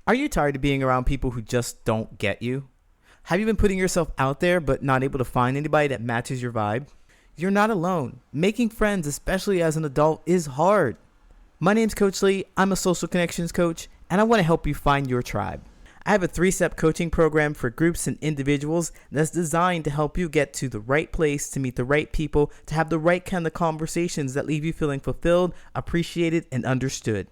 Are you tired of being around people who just don't get you? Have you been putting yourself out there but not able to find anybody that matches your vibe? You're not alone. Making friends, especially as an adult, is hard. My name's Coach Lee. I'm a social connections coach, and I want to help you find your tribe. I have a 3-step coaching program for groups and individuals that's designed to help you get to the right place, to meet the right people, to have the right kind of conversations that leave you feeling fulfilled, appreciated, and understood.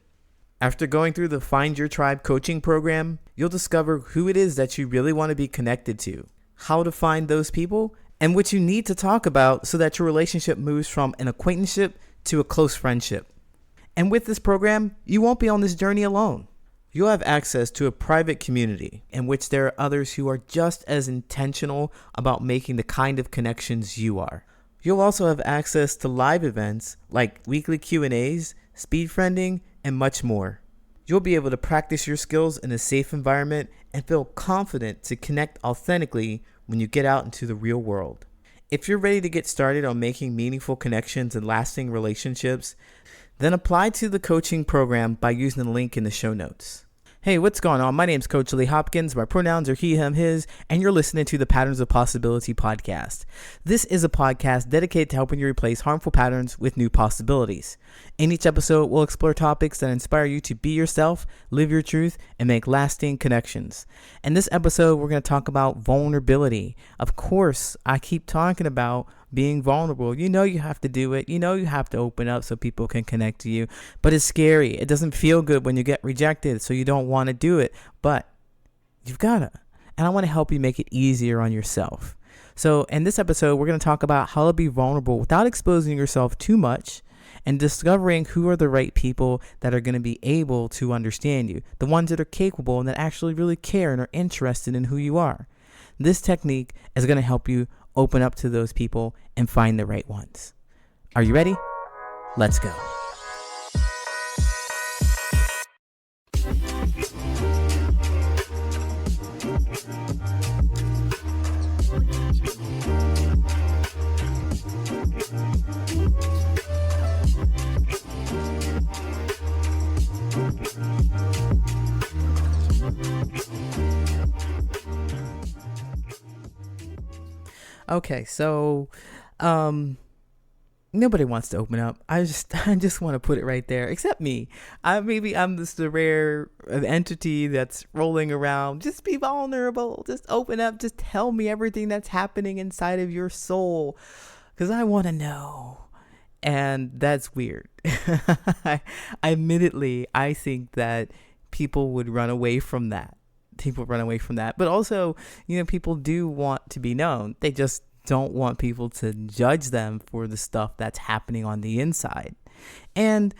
After going through the Find Your Tribe coaching program, you'll discover who it is that you really want to be connected to, how to find those people, and what you need to talk about so that your relationship moves from an acquaintanceship to a close friendship. And with this program, you won't be on this journey alone. You'll have access to a private community in which there are others who are just as intentional about making the kind of connections you are. You'll also have access to live events like weekly Q&As, speed friending, and much more. You'll be able to practice your skills in a safe environment and feel confident to connect authentically when you get out into the real world. If you're ready to get started on making meaningful connections and lasting relationships, then apply to the coaching program by using the link in the show notes. Hey, what's going on? My name's Coach Lee Hopkins. My pronouns are he, him, his, and you're listening to the Patterns of Possibility podcast. This is a podcast dedicated to helping you replace harmful patterns with new possibilities. In each episode, we'll explore topics that inspire you to be yourself, live your truth, and make lasting connections. In this episode, we're going to talk about vulnerability. Of course, I keep talking about being vulnerable. You know you have to do it. You know you have to open up so people can connect to you. But it's scary. It doesn't feel good when you get rejected, so you don't want to do it. But you've got to. And I want to help you make it easier on yourself. So in this episode, we're going to talk about how to be vulnerable without exposing yourself too much and discovering who are the right people that are going to be able to understand you. The ones that are capable and that actually really care and are interested in who you are. This technique is going to help you open up to those people and find the right ones. Are you ready? Let's go. Okay, so nobody wants to open up. I just want to put it right there, except me. Maybe I'm just the rare entity that's rolling around. Just be vulnerable. Just open up. Just tell me everything that's happening inside of your soul, because I want to know. And that's weird. Admittedly, I think that people would run away from that. But also, people do want to be known. They just don't want people to judge them for the stuff that's happening on the inside. And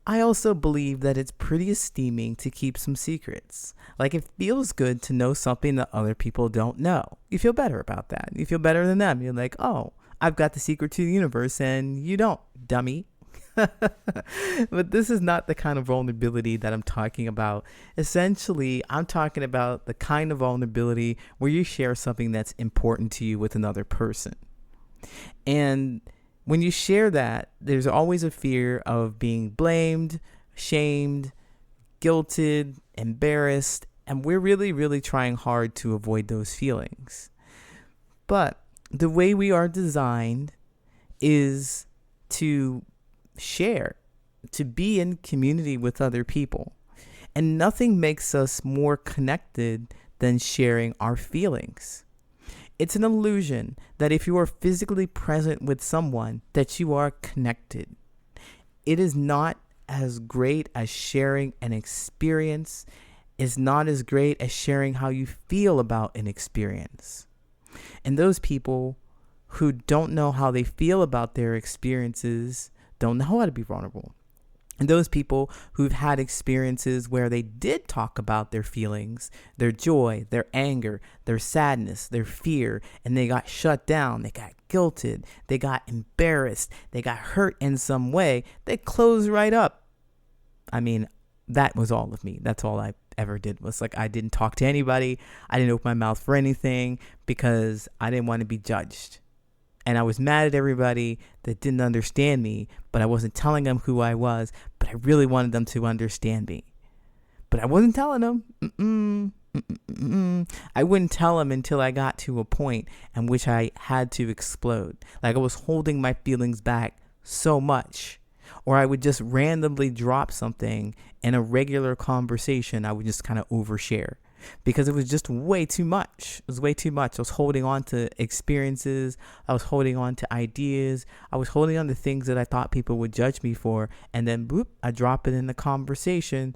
I also believe that it's pretty esteeming to keep some secrets. Like, it feels good to know something that other people don't know. You feel better about that. You feel better than them. You're like, oh, I've got the secret to the universe and you don't, dummy. But this is not the kind of vulnerability that I'm talking about. Essentially, I'm talking about the kind of vulnerability where you share something that's important to you with another person. And when you share that, there's always a fear of being blamed, shamed, guilted, embarrassed, and we're really, really trying hard to avoid those feelings. But the way we are designed is to share, to be in community with other people. And nothing makes us more connected than sharing our feelings. It's an illusion that if you are physically present with someone, that you are connected. It is not as great as sharing an experience. It's not as great as sharing how you feel about an experience. And those people who don't know how they feel about their experiences don't know how to be vulnerable. And those people who've had experiences where they did talk about their feelings, their joy, their anger, their sadness, their fear, and they got shut down, they got guilted, they got embarrassed, they got hurt in some way, they closed right up. I mean, that was all of me. That's all I ever did, was like, I didn't talk to anybody. I didn't open my mouth for anything because I didn't want to be judged. And I was mad at everybody that didn't understand me, but I wasn't telling them who I was, but I really wanted them to understand me. But I wasn't telling them. I wouldn't tell them until I got to a point in which I had to explode. Like I was holding my feelings back so much. Or I would just randomly drop something in a regular conversation. I would just kind of overshare because it was just way too much. It was way too much. I was holding on to experiences. I was holding on to ideas. I was holding on to things that I thought people would judge me for. And then, boop, I drop it in the conversation.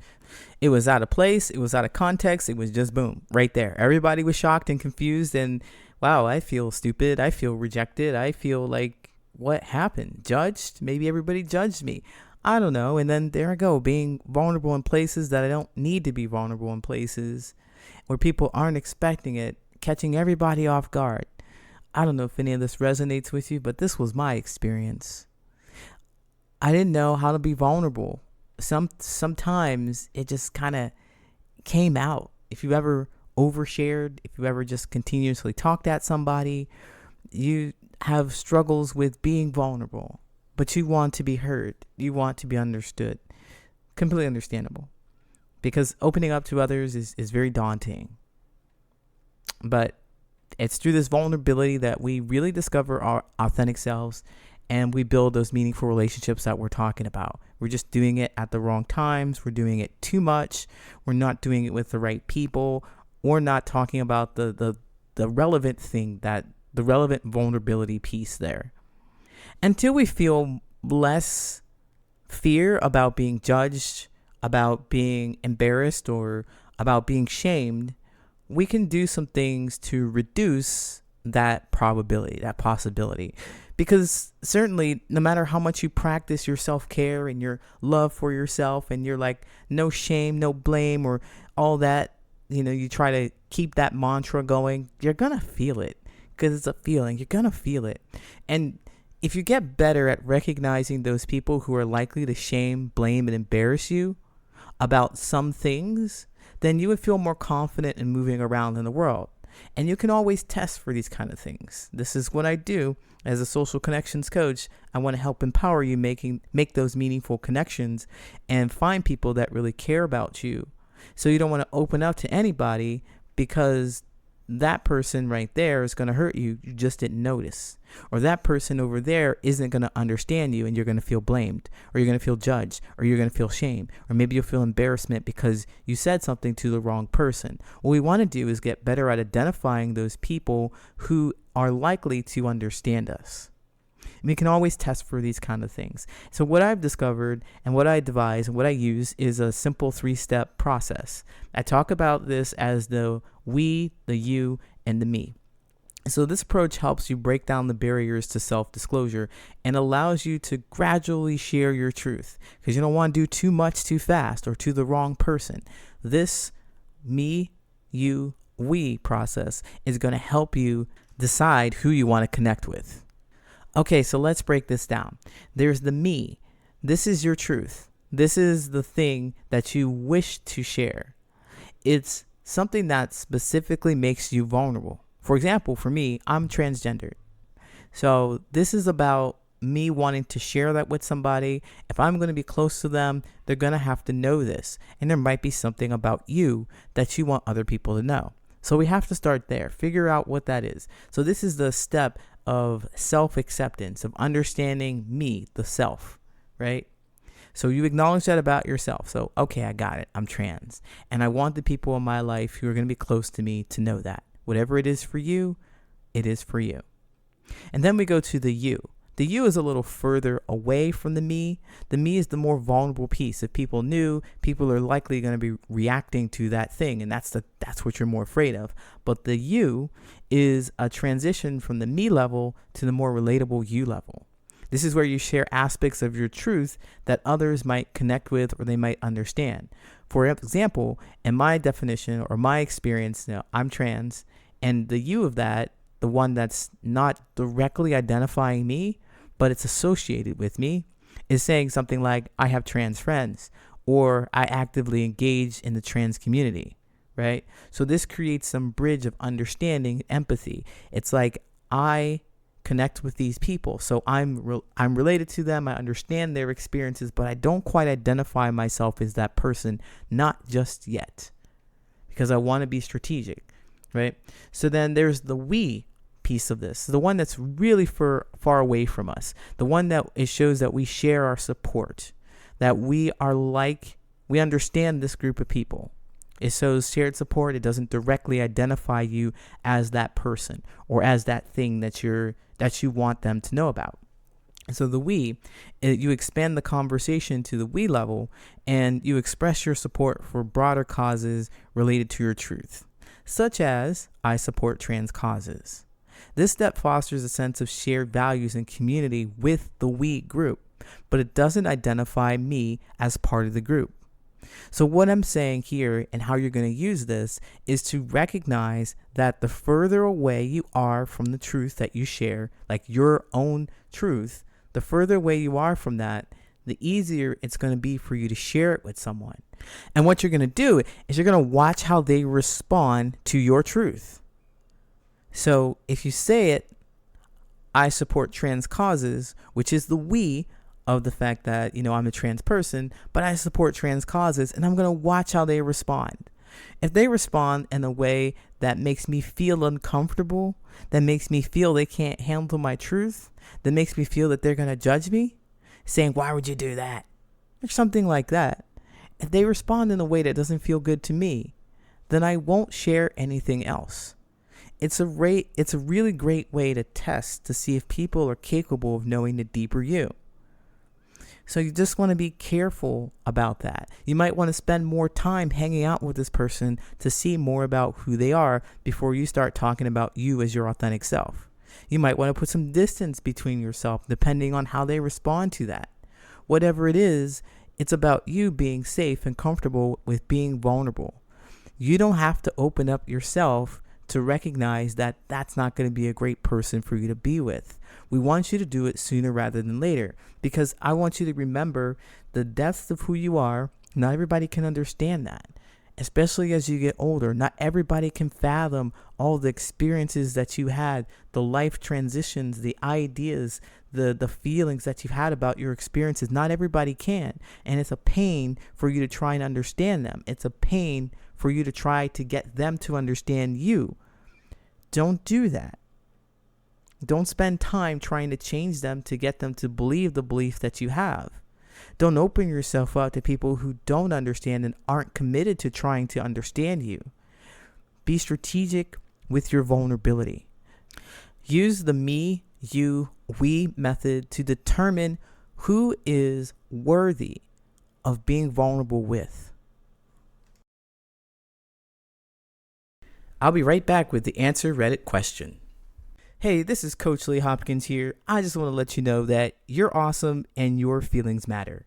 It was out of place. It was out of context. It was just boom, right there. Everybody was shocked and confused. And wow, I feel stupid. I feel rejected. I feel like, what happened? Judged? Maybe everybody judged me. I don't know. And then there I go, being vulnerable in places that I don't need to be vulnerable in places where people aren't expecting it, catching everybody off guard. I don't know if any of this resonates with you, but this was my experience. I didn't know how to be vulnerable. Sometimes it just kind of came out. If you ever overshared, if you ever just continuously talked at somebody, you have struggles with being vulnerable, but you want to be heard. You want to be understood. Completely understandable. Because opening up to others is very daunting. But it's through this vulnerability that we really discover our authentic selves and we build those meaningful relationships that we're talking about. We're just doing it at the wrong times. We're doing it too much. We're not doing it with the right people. We're not talking about the relevant thing, that the relevant vulnerability piece there. Until we feel less fear about being judged, about being embarrassed, or about being shamed, we can do some things to reduce that probability, that possibility. Because certainly, no matter how much you practice your self-care and your love for yourself, and you're like, no shame, no blame, or all that, you try to keep that mantra going, you're going to feel it. Because it's a feeling. You're going to feel it. And if you get better at recognizing those people who are likely to shame, blame, and embarrass you about some things, then you would feel more confident in moving around in the world. And you can always test for these kind of things. This is what I do as a social connections coach. I want to help empower you make those meaningful connections and find people that really care about you. So you don't want to open up to anybody because that person right there is going to hurt you. You just didn't notice. Or that person over there isn't going to understand you and you're going to feel blamed, or you're going to feel judged, or you're going to feel shame, or maybe you'll feel embarrassment because you said something to the wrong person. What we want to do is get better at identifying those people who are likely to understand us. And we can always test for these kind of things. So what I've discovered and what I devise and what I use is a simple 3-step process. I talk about this as the we, the you, and the me. So this approach helps you break down the barriers to self-disclosure and allows you to gradually share your truth, because you don't want to do too much too fast or to the wrong person. This me, you, we process is going to help you decide who you want to connect with. Okay, so let's break this down. There's the me. This is your truth. This is the thing that you wish to share. It's something that specifically makes you vulnerable. For example, for me, I'm transgendered. So this is about me wanting to share that with somebody. If I'm going to be close to them, they're going to have to know this. And there might be something about you that you want other people to know. So we have to start there. Figure out what that is. So this is the step of self-acceptance, of understanding me, the self, right? So you acknowledge that about yourself. So, okay, I got it. I'm trans. And I want the people in my life who are going to be close to me to know that. Whatever it is for you, it is for you. And then we go to the you. The you is a little further away from the me. The me is the more vulnerable piece. If people knew, people are likely going to be reacting to that thing, and that's what you're more afraid of. But the you is a transition from the me level to the more relatable you level. This is where you share aspects of your truth that others might connect with or they might understand. For example, in my definition or my experience, I'm trans, and the you of that, the one that's not directly identifying me, but it's associated with me, is saying something like, I have trans friends, or I actively engage in the trans community, right? So this creates some bridge of understanding, empathy. It's like I connect with these people. So I'm related to them. I understand their experiences, but I don't quite identify myself as that person, not just yet, because I want to be strategic, right? So then there's the we piece of this, the one that's really far away from us, the one that it shows that we share our support, that we understand this group of people. It shows shared support. It doesn't directly identify you as that person or as that thing that you want them to know about. So the we, you expand the conversation to the we level, and you express your support for broader causes related to your truth, such as I support trans causes. This step fosters a sense of shared values and community with the we group, but it doesn't identify me as part of the group. So what I'm saying here and how you're going to use this is to recognize that the further away you are from the truth that you share, like your own truth, the further away you are from that, the easier it's going to be for you to share it with someone. And what you're going to do is you're going to watch how they respond to your truth. So if you say it, I support trans causes, which is the we of the fact that, I'm a trans person, but I support trans causes, and I'm going to watch how they respond. If they respond in a way that makes me feel uncomfortable, that makes me feel they can't handle my truth, that makes me feel that they're going to judge me, saying, why would you do that? Or something like that. If they respond in a way that doesn't feel good to me, then I won't share anything else. It's a really great way to test to see if people are capable of knowing the deeper you. So you just want to be careful about that. You might want to spend more time hanging out with this person to see more about who they are before you start talking about you as your authentic self. You might want to put some distance between yourself depending on how they respond to that. Whatever it is, it's about you being safe and comfortable with being vulnerable. You don't have to open up yourself to recognize that that's not going to be a great person for you to be with. We want you to do it sooner rather than later, because I want you to remember the depth of who you are. Not everybody can understand that, especially as you get older. Not everybody can fathom all the experiences that you had, the life transitions, the ideas, the feelings that you've had about your experiences. Not everybody can, and it's a pain for you to try and understand them. It's a pain for you to try to get them to understand you. Don't do that. Don't spend time trying to change them to get them to believe the belief that you have. Don't open yourself up to people who don't understand and aren't committed to trying to understand you. Be strategic with your vulnerability. Use the me, you, we method to determine who is worthy of being vulnerable with. I'll be right back with the Answer Reddit question. Hey, this is Coach Lee Hopkins here. I just want to let you know that you're awesome and your feelings matter.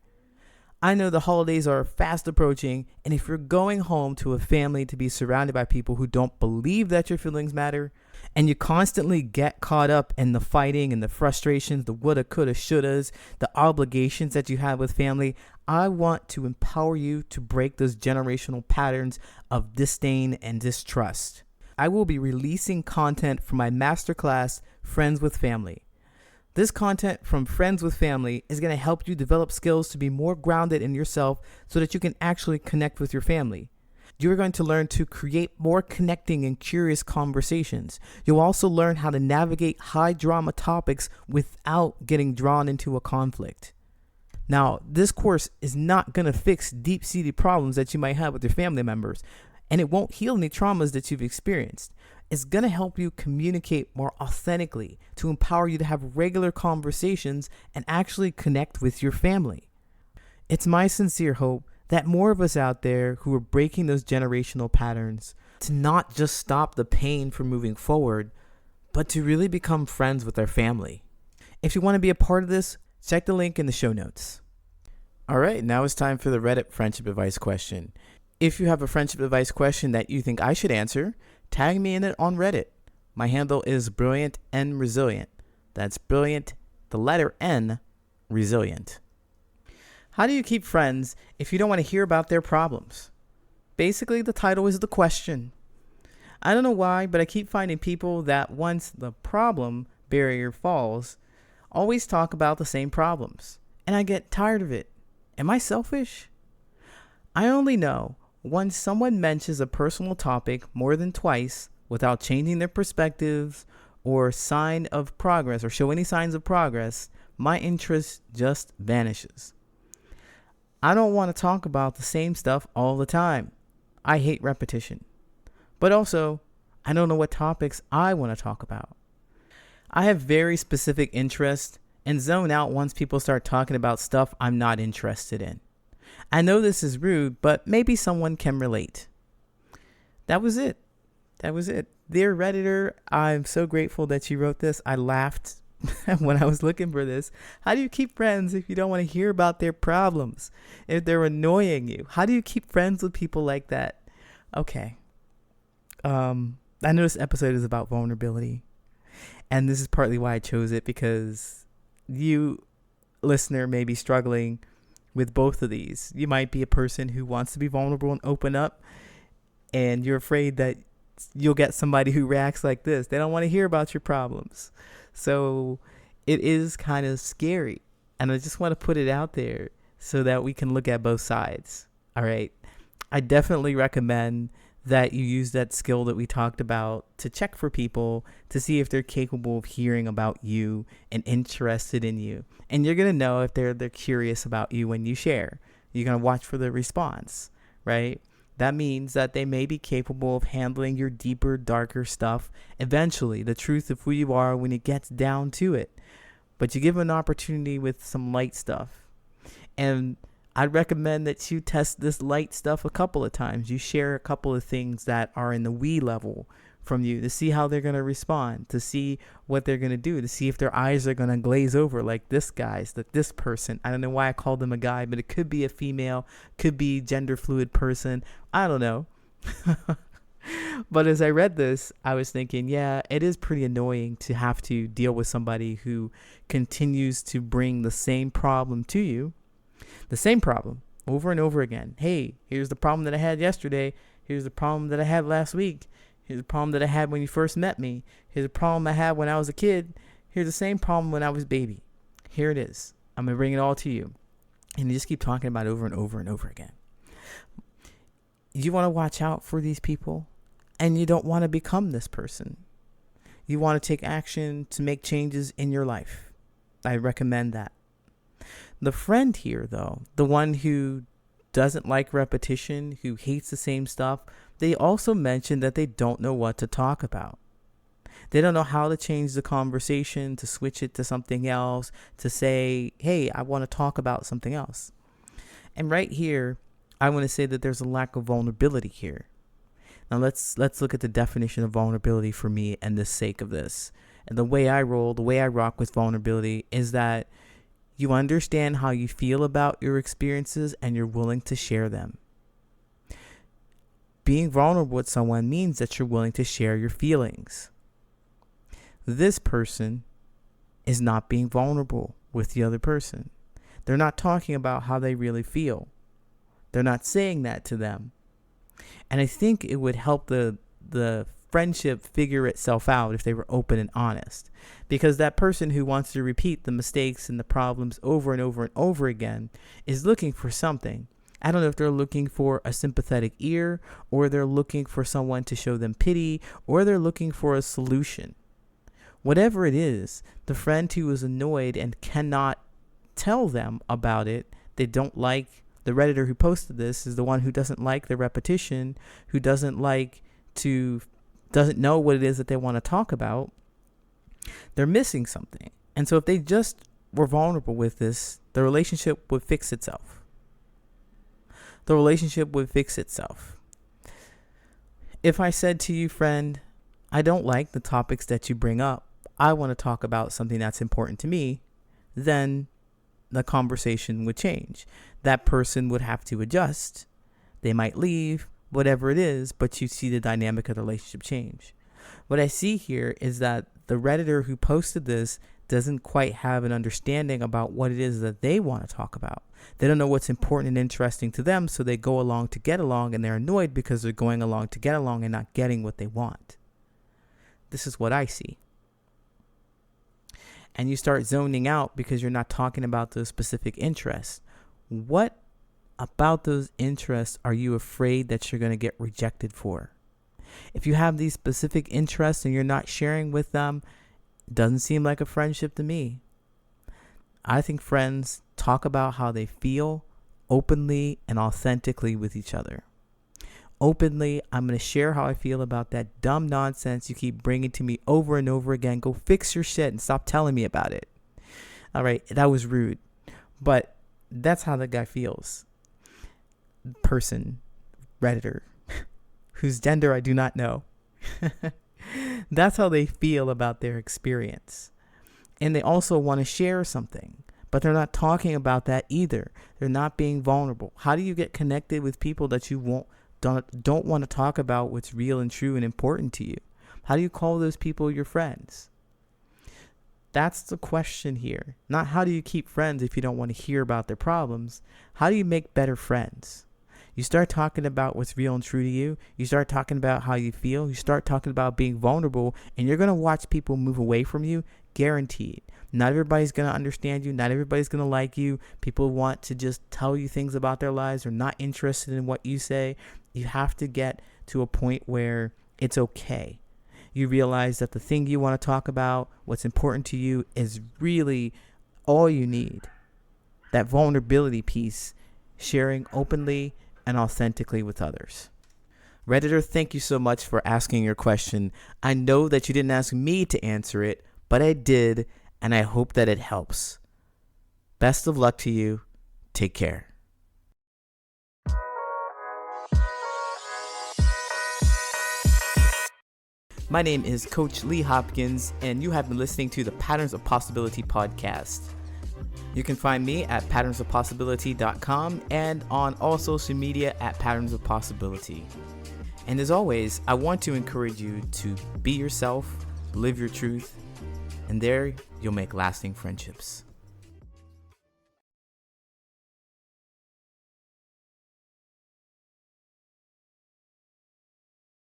I know the holidays are fast approaching, and if you're going home to a family to be surrounded by people who don't believe that your feelings matter, and you constantly get caught up in the fighting and the frustrations, the woulda, coulda, shouldas, the obligations that you have with family, I want to empower you to break those generational patterns of disdain and distrust. I will be releasing content from my masterclass, Friends with Family. This content from Friends with Family is going to help you develop skills to be more grounded in yourself so that you can actually connect with your family. You're going to learn to create more connecting and curious conversations. You'll also learn how to navigate high drama topics without getting drawn into a conflict. Now, this course is not going to fix deep-seated problems that you might have with your family members, and it won't heal any traumas that you've experienced. It's going to help you communicate more authentically, to empower you to have regular conversations and actually connect with your family. It's my sincere hope that more of us out there who are breaking those generational patterns to not just stop the pain from moving forward, but to really become friends with our family. If you want to be a part of this, check the link in the show notes. All right, now it's time for the Reddit friendship advice question. If you have a friendship advice question that you think I should answer, tag me in it on Reddit. My handle is Brilliant and Resilient. That's Brilliant, the letter N, Resilient. How do you keep friends if you don't want to hear about their problems? Basically, the title is the question. I don't know why, but I keep finding people that once the problem barrier falls always talk about the same problems, and I get tired of it. Am I selfish? I only know once someone mentions a personal topic more than twice without changing their perspectives or sign of progress or show any signs of progress, my interest just vanishes. I don't want to talk about the same stuff all the time. I hate repetition. But also, I don't know what topics I want to talk about. I have very specific interests and zone out once people start talking about stuff I'm not interested in. I know this is rude, but maybe someone can relate. That was it. Dear Redditor, I'm so grateful that you wrote this. I laughed when I was looking for this. How do you keep friends if you don't want to hear about their problems? If they're annoying you? How do you keep friends with people like that? Okay. I know this episode is about vulnerability. And this is partly why I chose it, because you, listener, may be struggling with both of these. You might be a person who wants to be vulnerable and open up, and you're afraid that you'll get somebody who reacts like this. They don't want to hear about your problems. So it is kind of scary. And I just want to put it out there so that we can look at both sides. All right. I definitely recommend that you use that skill that we talked about to check for people to see if they're capable of hearing about you and interested in you. And you're going to know if they're curious about you when you share. You're going to watch for the response, right? That means that they may be capable of handling your deeper, darker stuff eventually, the truth of who you are when it gets down to it. But you give them an opportunity with some light stuff. And I'd recommend that you test this light stuff a couple of times. You share a couple of things that are in the we level from you to see how they're going to respond, to see what they're going to do, to see if their eyes are going to glaze over like this person. I don't know why I called them a guy, but it could be a female, could be gender fluid person. I don't know. But as I read this, I was thinking, yeah, it is pretty annoying to have to deal with somebody who continues to bring the same problem to you. The same problem over and over again. Hey, here's the problem that I had yesterday. Here's the problem that I had last week. Here's the problem that I had when you first met me. Here's the problem I had when I was a kid. Here's the same problem when I was a baby. Here it is. I'm going to bring it all to you. And you just keep talking about it over and over and over again. You want to watch out for these people, and you don't want to become this person. You want to take action to make changes in your life. I recommend that. The friend here, though, the one who doesn't like repetition, who hates the same stuff, they also mention that they don't know what to talk about. They don't know how to change the conversation, to switch it to something else, to say, hey, I want to talk about something else. And right here, I want to say that there's a lack of vulnerability here. Now let's look at the definition of vulnerability for me and the sake of this. And the way I roll, the way I rock with vulnerability is that you understand how you feel about your experiences and you're willing to share them. Being vulnerable with someone means that you're willing to share your feelings. This person is not being vulnerable with the other person. They're not talking about how they really feel. They're not saying that to them. And I think it would help the friendship figure itself out if they were open and honest. Because that person who wants to repeat the mistakes and the problems over and over and over again is looking for something. I don't know if they're looking for a sympathetic ear, or they're looking for someone to show them pity, or they're looking for a solution. Whatever it is, the friend who is annoyed and cannot tell them about it, they don't like, the Redditor who posted this is the one who doesn't like the repetition, who doesn't know what it is that they want to talk about. They're missing something. And so if they just were vulnerable with this, the relationship would fix itself. The relationship would fix itself. If I said to you, friend, I don't like the topics that you bring up, I want to talk about something that's important to me, then the conversation would change. That person would have to adjust. They might leave, whatever it is, but you see the dynamic of the relationship change. What I see here is that the Redditor who posted this doesn't quite have an understanding about what it is that they want to talk about. They don't know what's important and interesting to them, so they go along to get along, and they're annoyed because they're going along to get along and not getting what they want. This is what I see. and you start zoning out because you're not talking about those specific interests. What about those interests are you afraid that you're going to get rejected for? If you have these specific interests and you're not sharing with them, it doesn't seem like a friendship to me. I think friends talk about how they feel openly and authentically with each other. Openly, I'm going to share how I feel about that dumb nonsense you keep bringing to me over and over again. Go fix your shit and stop telling me about it. All right, that was rude. But that's how that guy feels. Person, Redditor, whose gender I do not know. That's how they feel about their experience. And they also want to share something, but they're not talking about that either. They're not being vulnerable. How do you get connected with people that you don't want to talk about what's real and true and important to you? How do you call those people your friends? That's the question here. Not how do you keep friends if you don't want to hear about their problems. How do you make better friends? You start talking about what's real and true to you. You start talking about how you feel. You start talking about being vulnerable, and you're going to watch people move away from you, guaranteed. Not everybody's going to understand you. Not everybody's going to like you. People want to just tell you things about their lives. They're not interested in what you say. You have to get to a point where it's okay. You realize that the thing you want to talk about, what's important to you, is really all you need. That vulnerability piece, sharing openly and authentically with others. Redditor, thank you so much for asking your question. I know that you didn't ask me to answer it, but I did, and I hope that it helps. Best of luck to you. Take care. My name is Coach Lee Hopkins, and you have been listening to the Patterns of Possibility podcast. You can find me at patternsofpossibility.com and on all social media at Patterns of Possibility. And as always, I want to encourage you to be yourself, live your truth, and there you'll make lasting friendships.